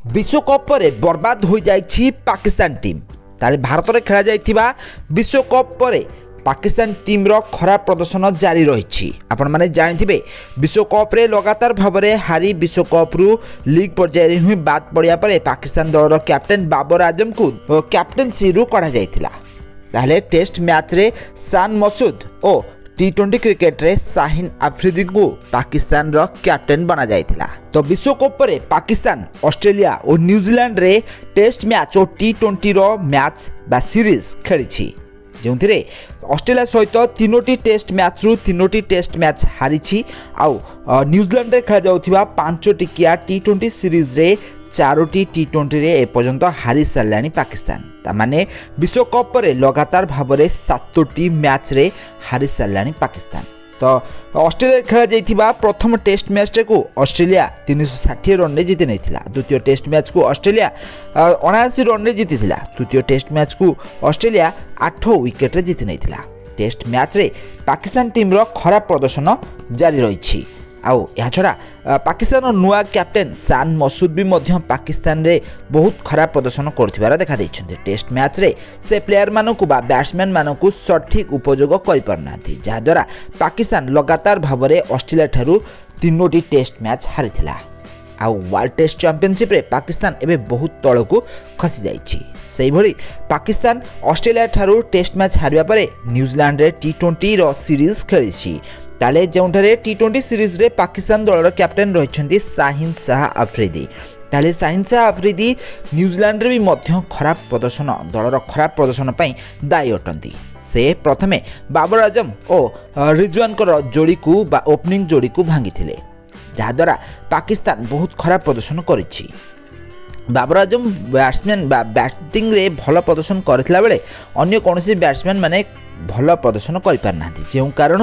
विश्वकप पर बर्बाद हो जाइछि पाकिस्तान टीम। ताले भारत में खेला जाइथिबा विश्वकप पर पाकिस्तान टीम रो खराब प्रदर्शन जारी रही। आपण माने जानिथिबे विश्वकप रे लगातार भाव में हारी विश्वकप रु लीग पर्याय ही बाद पड़िया पर पाकिस्तान दल रो कैप्टेन बाबर आजम को कैप्टेनसी रु कढ़ा जाइथिला। ताले टेस्ट मैच रे शान मसूद और टी20 क्रिकेट रे शाहीन आफरीदी को पाकिस्तान रो कैप्टेन बना जाइथिला। तो विश्वकप पर पाकिस्तान ऑस्ट्रेलिया और न्यूजीलैंड रे टेस्ट मैच और टी20 रो मैच बा सीरीज खेली, जो ऑस्ट्रेलिया सहित तीनोटी टेस्ट मैच रु तीनोटी टेस्ट मैच हारी। आउ न्यूजीलैंड रे खेला जाउथिबा 5 टिकिया टी20 सीरीज रे 4टी टी20 रे एपर्यंत हारी सारानी पाकिस्तान। तामाने विश्वकप पर लगातार भाव में 7टी मैच रे हारी सारानी पाकिस्तान। तो ऑस्ट्रेलिया खेला जाइथिबा प्रथम टेस्ट मैच को ऑस्ट्रेलिया 360 रन रे जीति नैथिला। द्वितीय टेस्ट मैच को ऑस्ट्रेलिया 79 रन रे जीतिथिला। तृतीय टेस्ट मैच को ऑस्ट्रेलिया 8 विकेट रे जीति नैथिला। टेस्ट मैच रे पाकिस्तान टीम रो खराब प्रदर्शन जारी रही। आउ या छड़ा पाकिस्तान नुआ कैप्टेन शान मसूद भी मध्य पाकिस्तान रे बहुत खराब प्रदर्शन करथिबार देखा दैछन्ते। टेस्ट मैच रे से प्लेयर मानकु बा बैट्समैन मानकु सठिक उपयोग करि परनाथि, जा द्वारा पाकिस्तान लगातार भाव में ऑस्ट्रेलिया ठारू 3टी टेस्ट मैच हारिथिला। आउ वर्ल्ड टेस्ट चैंपियनशिप रे पाकिस्तान एबे बहुत तळकु खसी जाइछि। सेहि भली पाकिस्तान ऑस्ट्रेलिया ठारू टेस्ट मैच हारिबा परे न्यूजीलैंड रे टी20 रो सीरीज खेलिछि। ताले जोंठारे टी20 सीरीज रे पाकिस्तान दलर कैप्टेन रहिछन्ती शाहीन शाह आफरीदी। ताले शाहीन शाह आफरीदी न्यूजीलैंड रे भी मध्य खराब प्रदर्शन दलर खराब प्रदर्शन पई दायी अटंती। से प्रथमे बाबर आजम और रिजवान को जोड़ी को बा ओपनिंग जोड़ी को भांगी, जहा द्वारा पाकिस्तान बहुत खराब प्रदर्शन करिछि। बाबर आजम बैट्समैन बैटिंग रे भल प्रदर्शन करथिला बेले अन्य कोनोसी बैट्समैन माने भल प्रदर्शन करि पारना, जो कारण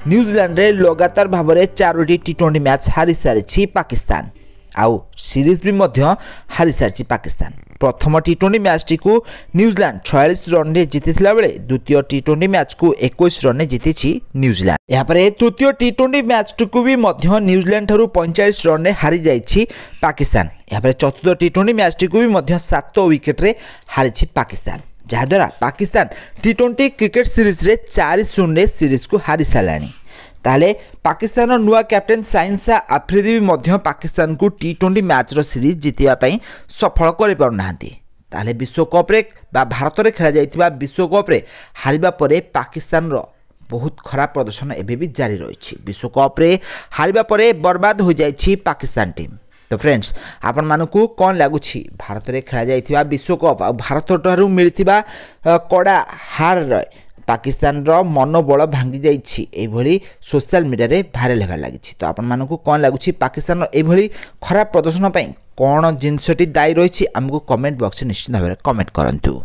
न्यूजीलैंड रे लगातार भाव में 4टी टी20 मैच हारी सारी पाकिस्तान। आउ सीरीज भी मध्य हारी सारी पाकिस्तान। प्रथम टी20 मैच टी को न्यूजीलैंड 46 रन रे जीतिथिला बेले द्वितीय टी20 मैच को 21 रन रे जीतिछि न्यूजीलैंड। यहाँ पर तृतीय टी20 मैच टी को भी मध्य न्यूजीलैंड ठारू 45 रन रे हारी जाइछि पाकिस्तान। यहाँ पर चतुर्थ टी20 मैच टी को भी मध्य 7 विकेट रे हारिछि पाकिस्तान, जहा द्वारा पाकिस्तान टी20 क्रिकेट सीरीज रे 4-0 रे सीरीज को हारी सारानी। ताले पाकिस्तान नुआ कैप्टेन शाहीन शाह आफरीदी भी मध्य पाकिस्तान को टी20 मैच रो सीरीज जीतिबा पई सफल करि पारुनाहांती। ताले विश्वकप रे बा भारत रे खेला जाइतिबा विश्वकप रे हारिबा परे पाकिस्तान रो बहुत खराब प्रदर्शन एबे भी जारी रही। विश्वकप रे हारिबा परे बर्बाद हो जाइछि पाकिस्तान टीम। तो फ्रेंड्स, आपण मानकु कोन लागुछि भारत रे खेला जाइतिबा विश्वकप आ भारत ठारू मिलितिबा कड़ा हार पाकिस्तान रो मनोबल भांगी जाइछि एभली सोशल मीडिया रे भाइरल हेबार लागिछि। तो आपण मानकु कोन लागुछि पाकिस्तान रो एभली खराब प्रदर्शन पई कोन जिंसटी दायी रहिछि हमकु कमेंट बॉक्स में निश्चित भाबरे कमेंट करंतु।